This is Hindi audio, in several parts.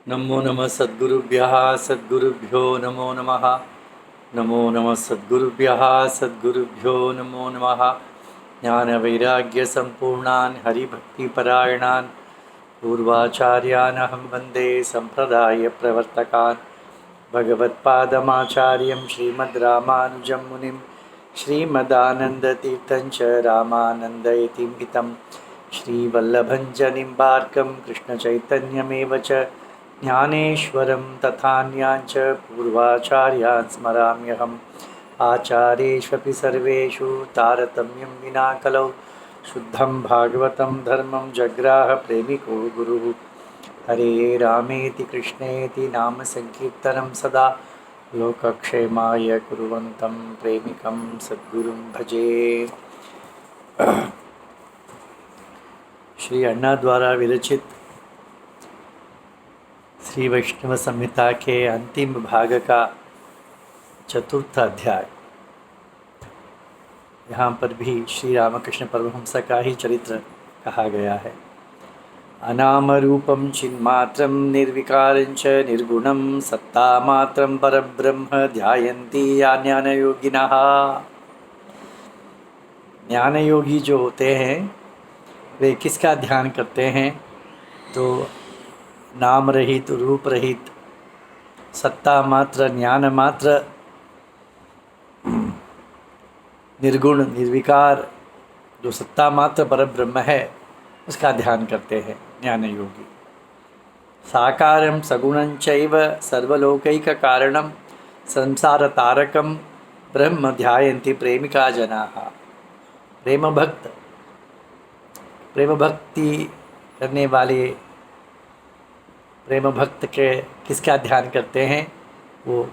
नमो नमः सद्गुरुभ्यः सद्गुरुभ्यो नमो नमः। नमो नमः सद्गुरुभ्यः सद्गुरुभ्यो नमो नमः। ज्ञानवैराग्यसम्पूर्णान् हरिभक्तिपरायणान् पूर्वाचार्यान् अहं वन्दे सम्प्रदायप्रवर्तकान्। भगवत्पादमाचार्यं श्रीमद्रामानुजं मुनिं श्रीमदानन्दतीर्थं च रामानन्दयतिं श्रीवल्लभं च निम्बार्कं कृष्णचैतन्यमेव च ज्ञानेश्वरं तथान्याञ्च पूर्वाचार्यान् स्मराम्यहम्। आचार्येष्वपि सर्वेषु तारतम्यं विना कलौ शुद्धं भागवतं धर्मं जग्राह प्रेमिको गुरुः। हरे रामेति कृष्णेति नाम संकीर्तनं सदा लोकक्षेमाय कुर्वन्तं प्रेमिकं सद्गुरुं भजे। श्री अन्ना द्वारा विरचित श्री वैष्णव संहिता के अंतिम भाग का चतुर्थ अध्याय। यहाँ पर भी श्री रामकृष्ण परमहंस का ही चरित्र कहा गया है। अनामरूपं चिन्मात्रं निर्विकारं च निर्गुणं सत्तामात्रं परब्रह्म ध्यायन्ति या ज्ञानयोगिनः। ज्ञानयोगी जो होते हैं वे किसका ध्यान करते हैं? तो नाम रहित, रूप रहित, सत्ता मात्र, ज्ञान मात्र, निर्गुण निर्विकार जो सत्ता मात्र परब्रह्म है उसका ध्यान करते हैं ज्ञान योगी। साकारं सगुणं चैव सर्वलोकैक कारणं संसार तारकं ब्रह्म ध्यायन्ति प्रेमिका जनाः। प्रेम भक्ति करने वाले प्रेम भक्त के किसका ध्यान करते हैं? वो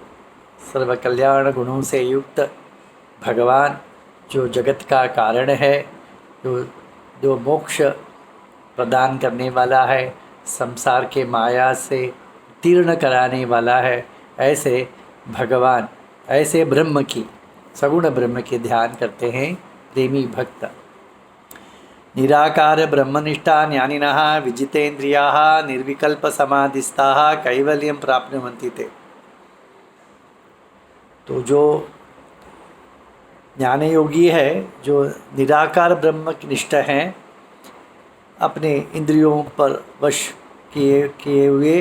सर्व कल्याण गुणों से युक्त भगवान जो जगत का कारण है, जो मोक्ष प्रदान करने वाला है, संसार के माया से तीर्ण कराने वाला है, ऐसे भगवान, ऐसे ब्रह्म की, सगुण ब्रह्म के ध्यान करते हैं प्रेमी भक्त। निराकार ब्रह्मनिष्ठा ज्ञानिनः विजितेन्द्रियाः निर्विकल्प समाधिस्थाः कैवल्यं प्राप्नुवन्ति ते। तो जो ज्ञान योगी है, जो निराकार ब्रह्म निष्ठ हैं, अपने इंद्रियों पर वश किए हुए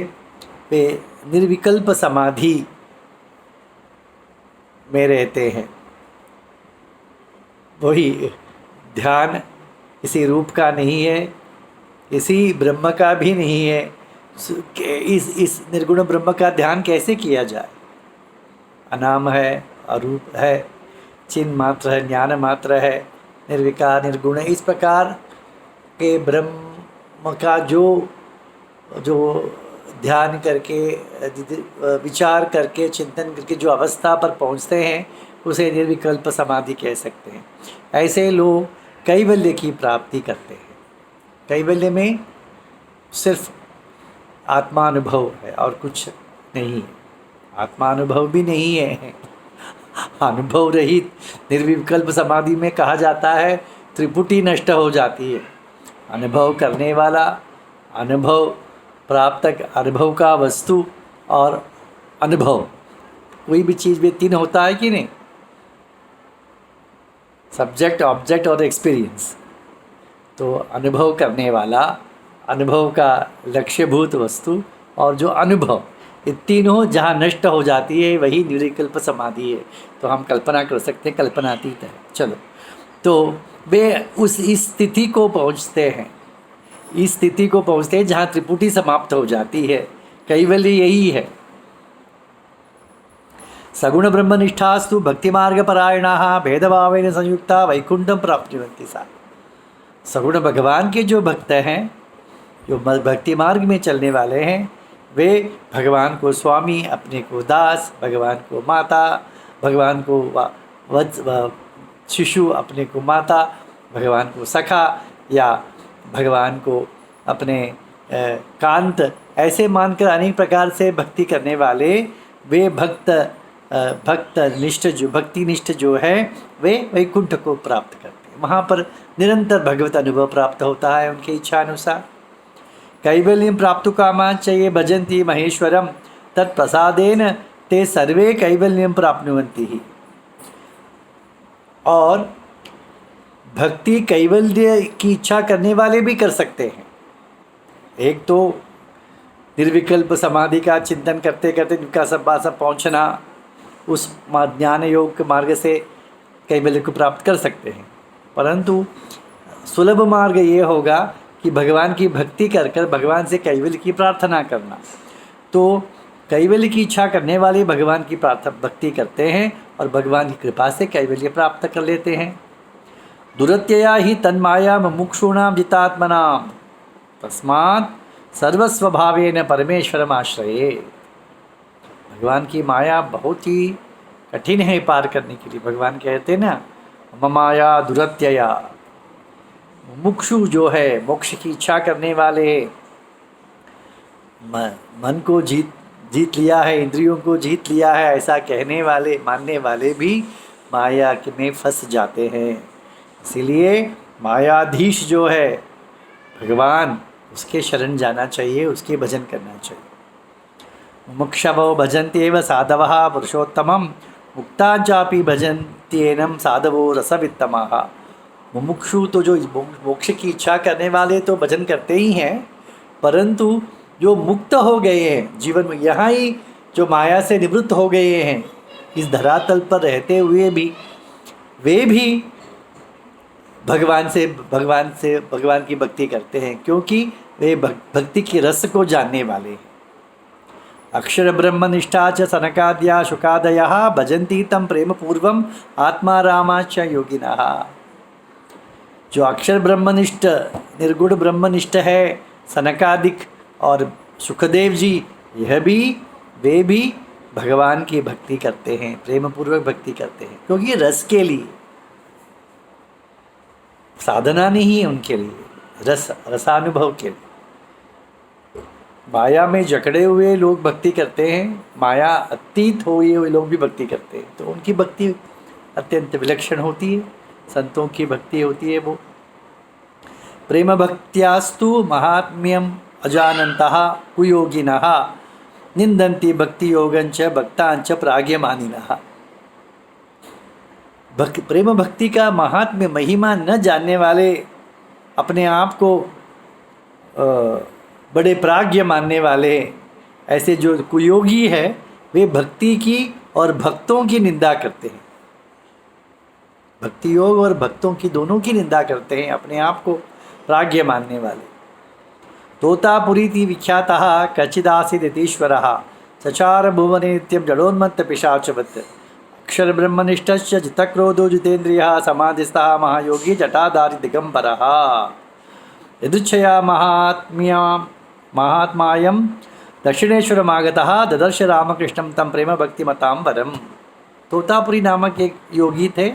वे निर्विकल्प समाधि में रहते हैं। वही ध्यान किसी रूप का नहीं है, किसी ब्रह्म का भी नहीं है। इस निर्गुण ब्रह्म का ध्यान कैसे किया जाए? अनाम है, अरूप है, चिन्ह मात्र है, ज्ञान मात्र है, निर्विकार निर्गुण, इस प्रकार के ब्रह्म का जो ध्यान करके, विचार करके, चिंतन करके जो अवस्था पर पहुँचते हैं उसे निर्विकल्प समाधि कह सकते हैं। ऐसे लोग कैवल्य की प्राप्ति करते हैं। कैवल्य में सिर्फ आत्मानुभव है और कुछ नहीं है। आत्मानुभव भी नहीं है। अनुभव रहित निर्विकल्प समाधि में कहा जाता है त्रिपुटी नष्ट हो जाती है। अनुभव करने वाला, अनुभव प्राप्त, अनुभव का वस्तु और अनुभव, कोई भी चीज़ में तीन होता है कि नहीं? सब्जेक्ट, ऑब्जेक्ट और एक्सपीरियंस। तो अनुभव करने वाला, अनुभव का लक्ष्यभूत वस्तु और जो अनुभव, ये तीनों जहाँ नष्ट हो जाती है वही निर्विकल्प समाधि है। तो हम कल्पना कर सकते हैं, कल्पनातीत है। चलो, तो वे इस स्थिति को पहुँचते हैं, इस स्थिति को पहुँचते हैं जहाँ त्रिपुटी समाप्त हो जाती है। कैवल्य यही है। सगुण ब्रह्मनिष्ठास्तु भक्ति मार्ग परायणाः भेदभावेन संयुक्ता वैकुंठं प्राप्नुवन्ति सा। सगुण भगवान के जो भक्त हैं, जो भक्ति मार्ग में चलने वाले हैं, वे भगवान को स्वामी, अपने को दास, भगवान को माता, भगवान को शिशु, अपने को माता, भगवान को सखा या भगवान को अपने कांत, ऐसे मानकर अनेक प्रकार से भक्ति करने वाले वे भक्तनिष्ठ जो भक्तिनिष्ठ जो है वे वैकुंठ को प्राप्त करते हैं। वहाँ पर निरंतर भगवत अनुभव प्राप्त होता है उनके इच्छा अनुसार। कैवल्यं प्राप्तु कामाश्च ये भजन्ति महेश्वरं तत्प्रसादेन ते सर्वे कैवल्यं प्राप्नुवन्ति ही। और भक्ति कैवल्य की इच्छा करने वाले भी कर सकते हैं। एक तो निर्विकल्प समाधि का चिंतन करते करते जिनका सब पहुँचना, उस ज्ञान योग के मार्ग से कैवल्य को प्राप्त कर सकते हैं। परंतु सुलभ मार्ग ये होगा कि भगवान की भक्ति कर कर भगवान से कैवल्य की प्रार्थना करना। तो कैवल्य की इच्छा करने वाले भगवान की भक्ति करते हैं और भगवान की कृपा से कैवल्य प्राप्त कर लेते हैं। दुरत्यया ही तन्माया मुमुक्षूणां जितात्मनां तस्मात् सर्वस्वभावेन परमेश्वरम आश्रये। भगवान की माया बहुत ही कठिन है पार करने के लिए। भगवान कहते हैं ना, ममाया दुरत्यया, मुमुक्षु जो है मोक्ष की इच्छा करने वाले, मन को जीत लिया है, इंद्रियों को जीत लिया है, ऐसा कहने वाले मानने वाले भी माया में फंस जाते हैं। इसीलिए मायाधीश जो है भगवान, उसके शरण जाना चाहिए, उसके भजन करना चाहिए। मुमुक्षवो भजन्त्येव साधवः पुरुषोत्तमं मुक्ता चापि भजन्त्येनं साधवो रसवित्तमः। मुमुक्षु तो जो मोक्ष की इच्छा करने वाले तो भजन करते ही हैं, परंतु जो मुक्त हो गए हैं जीवन में, यहाँ ही जो माया से निवृत्त हो गए हैं, इस धरातल पर रहते हुए भी वे भी भगवान की भक्ति करते हैं, क्योंकि वे भक्ति के रस को जानने वाले हैं। अक्षर ब्रह्मनिष्ठा च सनकाद्या शुकादयः भजन्ति तं प्रेम पूर्वम आत्मा रामाच योगिनः। जो अक्षर ब्रह्मनिष्ठ निर्गुण ब्रह्मनिष्ठ है, सनकादिक और सुखदेव जी, वे भी भगवान की भक्ति करते हैं, प्रेम पूर्वक भक्ति करते हैं, क्योंकि रस के लिए, साधना नहीं है उनके लिए, रसानुभव के लिए। माया में जकड़े हुए लोग भक्ति करते हैं, माया अतीत हुए हुए लोग भी भक्ति करते हैं, तो उनकी भक्ति अत्यंत विलक्षण होती है, संतों की भक्ति होती है वो। प्रेम भक्त्यास्तु महात्म्यम अजानन्तः कुयोगिनः निंदन्ति भक्ति योगंच भक्तांच प्राज्ञमानिनः। प्रेम भक्ति का महात्म्य महिमा न जानने वाले, अपने आप को बड़े प्राज्ञ मानने वाले, ऐसे जो कुयोगी है, वे भक्ति की और भक्तों की निंदा करते हैं। भक्ति योग और भक्तों की दोनों की निंदा करते हैं, अपने आप को प्राज्ञ मानने वाले। तोतापुरीति विख्यातः कचिदासीदितीश्वरः चचार भुवने नित्यं जडोन्मत्त पिशाचवत् अक्षर ब्रह्मनिष्ठश्च जितक्रोधो जितेन्द्रियः समाधिस्थः महायोगी जटाधारी दिगंबरः। यदुच्छया महात्मायं दक्षिणेश्वरमागतः ददर्श रामकृष्णं तं प्रेम भक्तिमतांबरम्। तोतापुरी नामक एक योगी थे,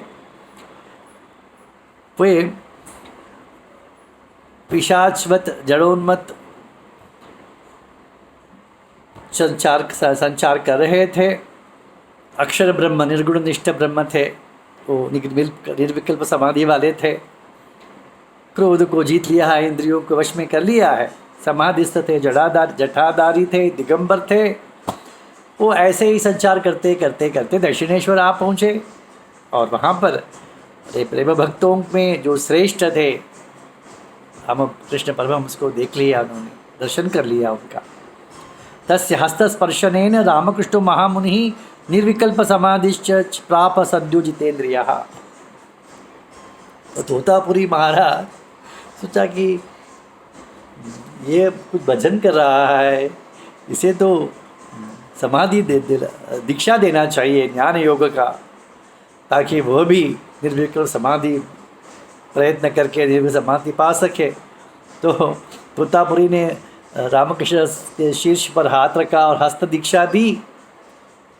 वे पिशाचवत जड़ोन्मत्त संचार कर रहे थे। अक्षर ब्रह्म निर्गुण निष्ठ ब्रह्म थे, वो निर्विकल्प समाधि वाले थे। क्रोध को जीत लिया है, इंद्रियों को वश में कर लिया है, समाधिस्थ थे, जटाधारी थे, दिगंबर थे। वो ऐसे ही संचार करते करते करते दक्षिणेश्वर आ पहुँचे, और वहाँ पर प्रेम भक्तों में जो श्रेष्ठ थे, हम कृष्ण परमहंस को देख लिया, उन्होंने दर्शन कर लिया उनका। तस्य हस्तस्पर्शनेन रामकृष्णो महामुनिः निर्विकल्प समाधिश्च प्राप सद्यो जितेन्द्रियः। तो तोतापुरी महाराज सोचा कि ये कुछ भजन कर रहा है, इसे तो समाधि दीक्षा देना चाहिए ज्ञान योग का, ताकि वह भी निर्विकल्प समाधि प्रयत्न करके निर्विकल्प समाधि पा सके। तो तोतापुरी ने रामकृष्ण के शीर्ष पर हाथ रखा और हस्त दीक्षा दी।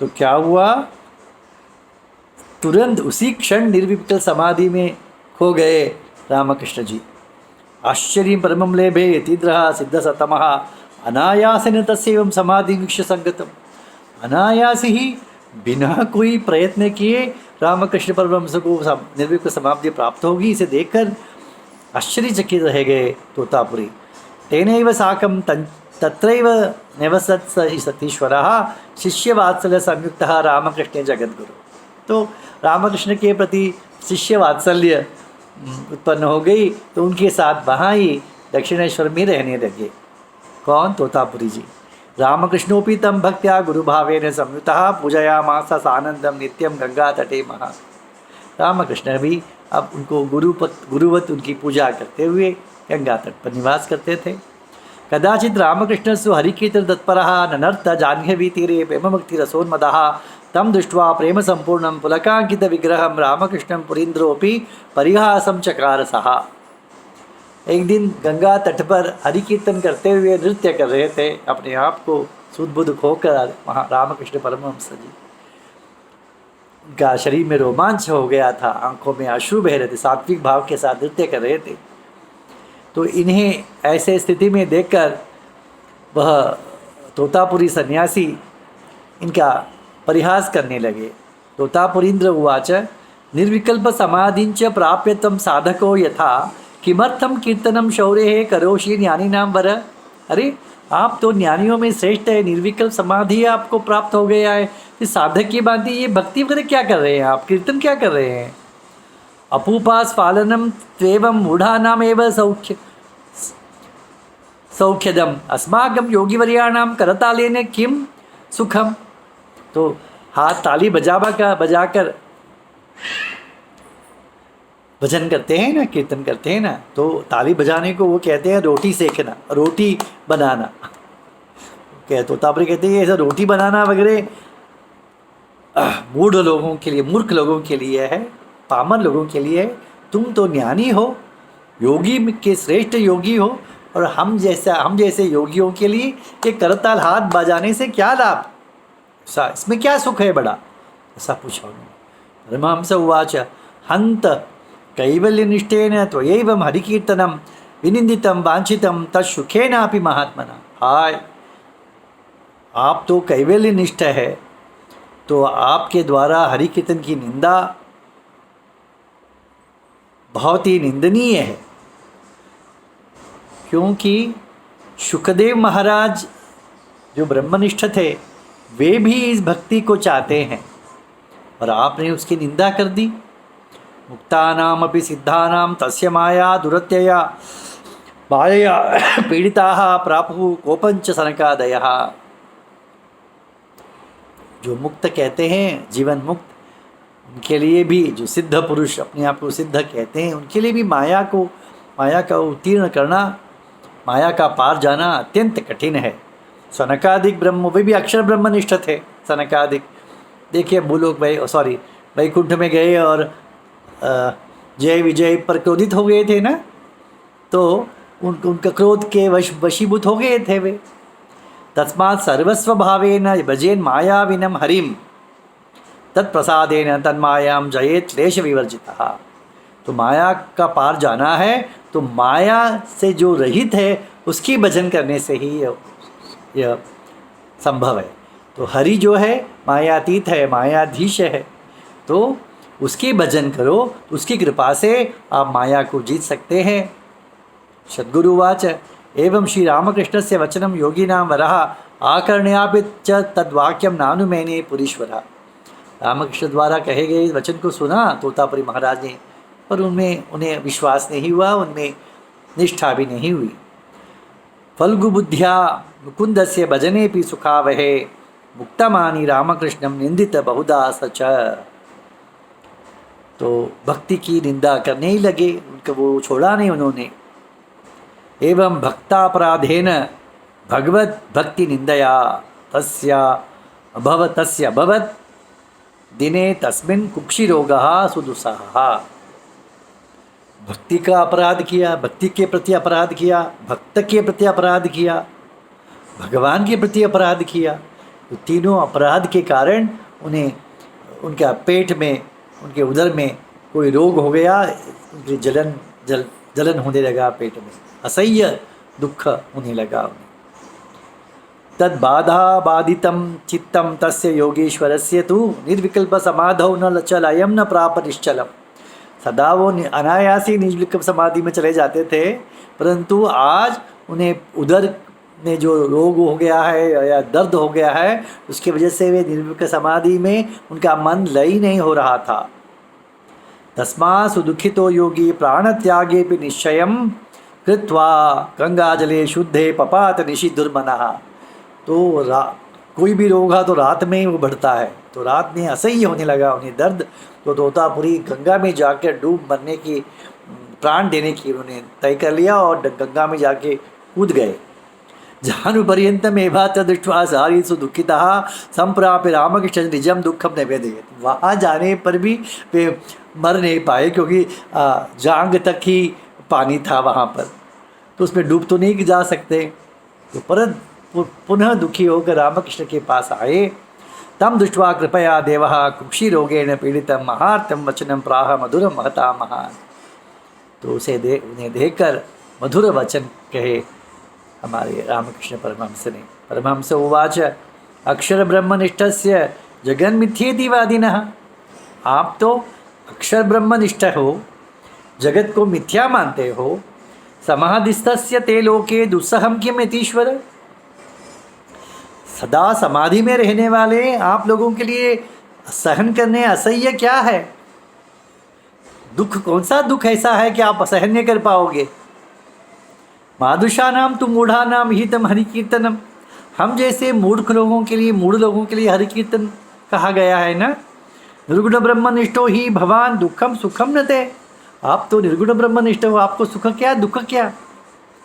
तो क्या हुआ, तुरंत उसी क्षण निर्विकल्प समाधि में खो गए रामकृष्ण जी। आश्चर्य परमं लेभे यतीन्द्रः सिद्ध सतमः अनायासेन तस्यैवं समाधि वीक्ष्य संगतम। अनायास ही बिना कोई प्रयत्न किए रामकृष्ण परमहंस को निर्विकल्प समाधि प्राप्त होगी, इसे देखकर आश्चर्यचकित रह गए तोतापुरी। तेनैव साकं तत्रैव निवसत् सतीश्वरः शिष्यवात्सल्य संयुक्तः रामकृष्णे जगद्गुरु। तो रामकृष्ण के प्रति शिष्य वात्सल्य उत्पन्न हो गई, तो उनके साथ वहाँ ही दक्षिणेश्वर में रहने लगे। कौन? तोतापुरी जी। रामकृष्णोपि तम भक्त्या गुरुभावेन संयुतः पूजयामास सानंदम नित्यम गंगा तटे महा। रामकृष्ण भी अब उनको गुरुवत उनकी पूजा करते हुए गंगा तट पर निवास करते थे। कदाचित रामकृष्ण सु हरिकीर्तन तत्परः ननर्थ जाह्नवी तीरे प्रेम भक्ति रसोन्मदः तम दृष्ट्वा प्रेम संपूर्णं पुलकांकित विग्रहं रामकृष्णं पुरीन्द्रोपि परिहासं चकार सहा। एक दिन गंगा तट पर हरि कीर्तन करते हुए नृत्य कर रहे थे, अपने आप को सुध-बुध खोकर रामकृष्ण परमहंस जी, उनका शरीर में रोमांच हो गया था, आंखों में अश्रु बह रहे थे, सात्विक भाव के साथ नृत्य कर रहे थे। तो इन्हें ऐसे स्थिति में देखकर वह तोतापुरी सन्यासी इनका परिहास करने लगे। तोतापुरीन्द्र उवाच निर्विकल्प समाधिंच प्राप्य तम साधको यथा किमर्थम कीर्तनम शौर्य करोषि ज्ञानीनाम वर। अरे आप तो ज्ञानियों में श्रेष्ठ है, निर्विकल्प समाधि आपको प्राप्त हो गया है, फिर साधक की बात ये भक्ति वगैरह क्या कर रहे हैं आप, कीर्तन क्या कर रहे हैं? अपूपास पालनम त्वेवं मूढ़ानाम एव सौख्यदम अस्माकं योगीवर्याणाम करतालेन किम सुखम। तो हाथ ताली बजाकर भजन करते हैं ना, कीर्तन करते हैं ना, तो ताली बजाने को वो कहते हैं रोटी सेकना, रोटी बनाना। तोतापुरी कहते हैं ऐसा रोटी बनाना वगैरह मूढ़ लोगों के लिए, मूर्ख लोगों के लिए है, पामर लोगों के लिए है। तुम तो ज्ञानी हो, योगी के श्रेष्ठ योगी हो, और हम जैसे योगियों के लिए ये करताल हाथ बजाने से क्या लाभ, इसमें क्या सुख है बड़ा, ऐसा पूछा उन्होंने। परमहंस उवाच हंत कैवल्यनिष्ठेन त्वयैवं हरिकीर्तनं विनिंदितं वांछितं तत्सुखेनापि महात्मना। हाय, आप तो कैवल्यनिष्ठ है, तो आपके द्वारा हरिकीर्तन की निंदा बहुत ही निंदनीय है, क्योंकि शुकदेव महाराज जो ब्रह्मनिष्ठ थे वे भी इस भक्ति को चाहते हैं, और आपने उसकी निंदा कर दी। मुक्तानाम अपि सिद्धानाम तस्य माया दुरत्यया मायया पीड़िताः प्रापुः कोपंच सनकादयः। जो मुक्त कहते हैं, जीवन मुक्त, उनके लिए भी, जो सिद्ध पुरुष अपने आप को सिद्ध कहते हैं, उनके लिए भी माया का उत्तीर्ण करना, माया का पार जाना अत्यंत कठिन है। सनकादिक ब्रह्म, वे भी अक्षर ब्रह्मनिष्ठ थे सनकादिक। देखिए भूलोक वैकुंठ में गए और जय विजय पर क्रोधित हो गए थे ना, तो उनका क्रोध के वशीभूत हो गए थे वे। तस्मात् सर्वस्व भावेन भजेन मायाविनम हरिम तत्प्रसादेन तन्मायाम जयेत क्लेश विवर्जितः। तो माया का पार जाना है, तो माया से जो रहित है उसकी भजन करने से ही यह संभव है। तो हरि जो है मायातीत है, मायाधीश है, तो उसकी भजन करो, उसकी कृपा से आप माया को जीत सकते हैं। सद्गुरुवाच एवं श्री रामकृष्ण से वचनम योगिनां वरः आकर्ण्यापि च तद्वाक्यम नानुमेने पुरीश्वरा। रामकृष्ण द्वारा कहे गए वचन को सुना तोतापुरी महाराज ने, पर उन्हें विश्वास नहीं हुआ, उनमें निष्ठा भी नहीं हुई। फल्गु बुद्ध्या मुकुंदस्य भजने भी सुखावहे मुक्तमानी रामकृष्णम निंदित बहुधा सच। तो भक्ति की निंदा करने ही लगे, उनका वो छोड़ा नहीं उन्होंने। एवं भक्तापराधेन भगवत भक्ति निंदया तस्य अभवत दिने तस्मिन् कुक्षिरोगः सुदुस्सहः। भक्ति का अपराध किया, भक्ति के प्रति अपराध किया, भक्त के प्रति अपराध किया, भगवान के प्रति अपराध किया। तो तीनों अपराध के कारण उन्हें उनका पेट में, उनके उदर में कोई रोग हो गया, उनकी जलन होने लगा, पेट में असह्य दुख होने लगा उन्हें। तद बाधा बाधितं चित्तं तस्य योगेश्वरस्य तु निर्विकल्प समाधौ न चलयं न प्राप निश्चलम। सदा वो अनायासी निर्विकल्प समाधि में चले जाते थे, परंतु आज उन्हें उदर में जो रोग हो गया है या दर्द हो गया है, उसकी वजह से वे निर्विकल्प समाधि में उनका मन लय नहीं हो रहा था। तस्मात् सुदुखितो योगी प्राणत्यागेपि निश्चयं कृत्वा गंगाजले शुद्धे पपात निशि दुर्मनः। तो कोई भी रोग है तो रात में ही वो बढ़ता है, तो रात में असह्य होने लगा उन्हें दर्द, तो तोतापुरी गंगा में जाकर डूब मरने की, प्राण देने की उन्होंने तय कर लिया और गंगा में जाके कूद गए। जानुपर्यंतमेवा तदृष्ट्वा सारीसु दुःखितः संप्राप्य रामकृष्ण निजम दुःखम निवेदयेत्। वहाँ जाने पर भी वे मर नहीं पाए, क्योंकि जांग तक ही पानी था वहाँ पर, तो उसमें डूब तो नहीं जा सकते। तो परत पुनः दुखी होकर रामकृष्ण के पास आए। तम दृष्ट्वा कृपया देवः कुक्षिरोगेण पीड़ितं महार्तं वचनं प्राह मधुरं महता महान्। तो उन्हें देखकर मधुर वचन कहे हमारे रामकृष्ण परमहंस ने। परमहंस उवाच अक्षर ब्रह्मनिष्ठस्य जगन्मिथ्येति वादिनः। आप तो अक्षर ब्रह्मनिष्ठ हो, जगत को मिथ्या मानते हो। समाधिस्थस्य ते लोके दुस्सहं किम यतीश्वर। सदा समाधि में रहने वाले आप लोगों के लिए सहन करने असह्य क्या है? दुख, कौन सा दुख ऐसा है कि आप सहन नहीं कर पाओगे? मादुषा नाम तु मूढ़ा नाम हितम हरि कीर्तनम। हम जैसे मूर्ख लोगों के लिए, मूढ़ लोगों के लिए हरि कीर्तन कहा गया है ना। निर्गुण ब्रह्मनिष्ठो ही भगवान दुखम सुखम न ते। आप तो निर्गुण ब्रह्मनिष्ठ हो, आपको सुख क्या दुख क्या,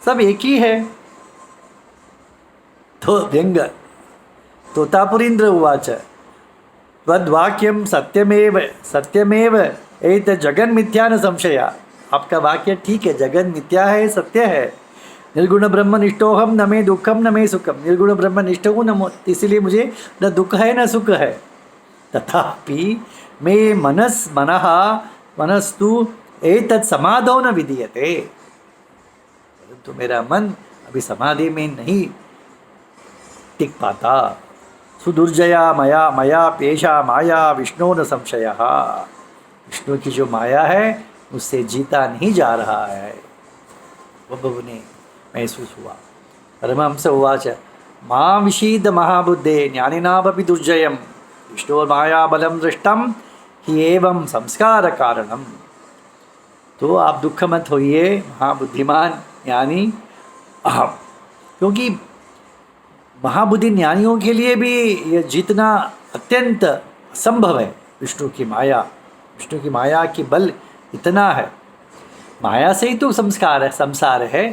सब एक ही है। तो व्यंग तोतापुरीन्द्र उवाच तद्वाक्यम सत्यमेव सत्यमेव एत जगन मिथ्या न संशया। आपका वाक्य ठीक है, जगन मिथ्या है, सत्य है। निर्गुण ब्रह्मनिष्ठोहम न मे दुखम न मे सुखम। निर्गुण ब्रह्मनिष्ठ हूँ न, इसलिए मुझे न दुख है न सुख है। तथापि मे मनस्तु एतत् समाधौ न विधीयते। परंतु मेरा मन अभी समाधि में नहीं टिक पाता। सुदुर्जया मया मया पेशा माया विष्णु न संशय। विष्णु की जो माया है उससे जीता नहीं जा रहा है, वह ने महसूस हुआ। परमहंस उवाच मां विषीद महाबुद्धे ज्ञानिनामपि दुर्जयं विष्णुर्माया बलं दृष्टं हि एवं संस्कार कारणम। तो आप दुख मत होइए महाबुद्धिमान ज्ञानी, क्योंकि महाबुद्धि ज्ञानियों के लिए भी यह जीतना अत्यंत असंभव है। विष्णु की माया की बल इतना है। माया से ही तो संसार है।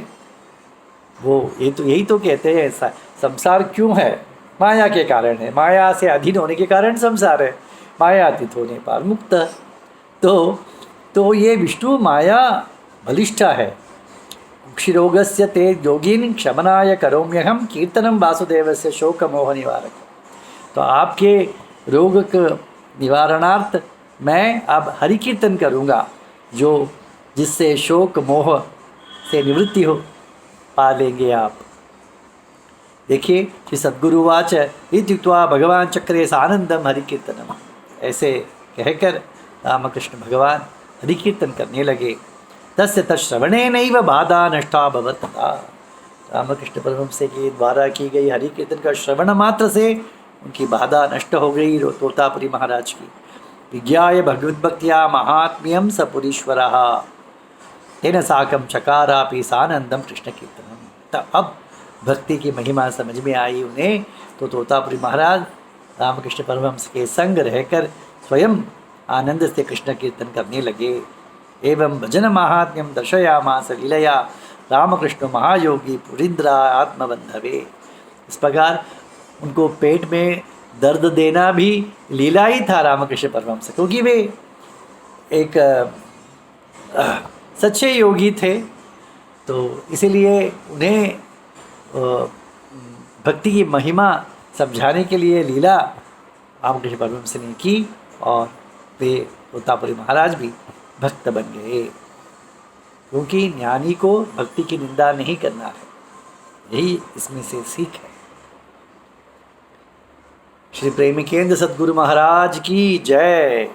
वो यही तो कहते हैं संसार क्यों है, माया के कारण है। माया से अधीन होने के कारण संसार है, मायातीत होने पर मुक्त। तो ये विष्णु माया बलिष्ठा है। कुक्षिरोगस्य ते योगिन क्षमनाय करोम्यहम कीर्तनम वासुदेवस्य शोक मोह निवारक। तो आपके रोग के निवारणार्थ मैं अब हरि कीर्तन करूँगा, जिससे शोक मोह से निवृत्ति हो पा लेंगे आप। देखिए कि सद्गुरु वाच इत्युक्त्वा भगवान चक्रे सानंदम हरि कीर्तनम। ऐसे कहकर रामकृष्ण भगवान हरि कीर्तन करने लगे। तस्य तश्रवणेनैव बाधा नष्टा भवत्। रामकृष्ण परमहंस के द्वारा की गई हरि कीर्तन का श्रवण मात्र से उनकी बाधा नष्ट हो गई तोतापुरी महाराज की। विज्ञाय भगवद्भक्त्या महात्म्यम सपुरीश्वरः तेन साकं चकारापि सानंदम कृष्ण कीर्तनम। अब भक्ति की महिमा समझ में आई उन्हें, तो तोतापुरी महाराज रामकृष्ण परमहंस के संग रहकर स्वयं आनंद से कृष्ण कीर्तन करने लगे। एवं भजन महात्म्यम दर्शयामास लीलया रामकृष्ण महायोगी पुरीन्द्रा आत्मबंधवे। इस प्रकार उनको पेट में दर्द देना भी लीला ही था रामकृष्ण परमहंस, क्योंकि वे एक सच्चे योगी थे। तो इसीलिए उन्हें भक्ति की महिमा समझाने के लिए लीला रामकृष्ण परमहंस ने की, और वे तोतापुरी महाराज भी भक्त बन गए। क्योंकि ज्ञानी को भक्ति की निंदा नहीं करना है, यही इसमें से सीख है। श्री प्रेमिकेंद्र सद्गुरु महाराज की जय।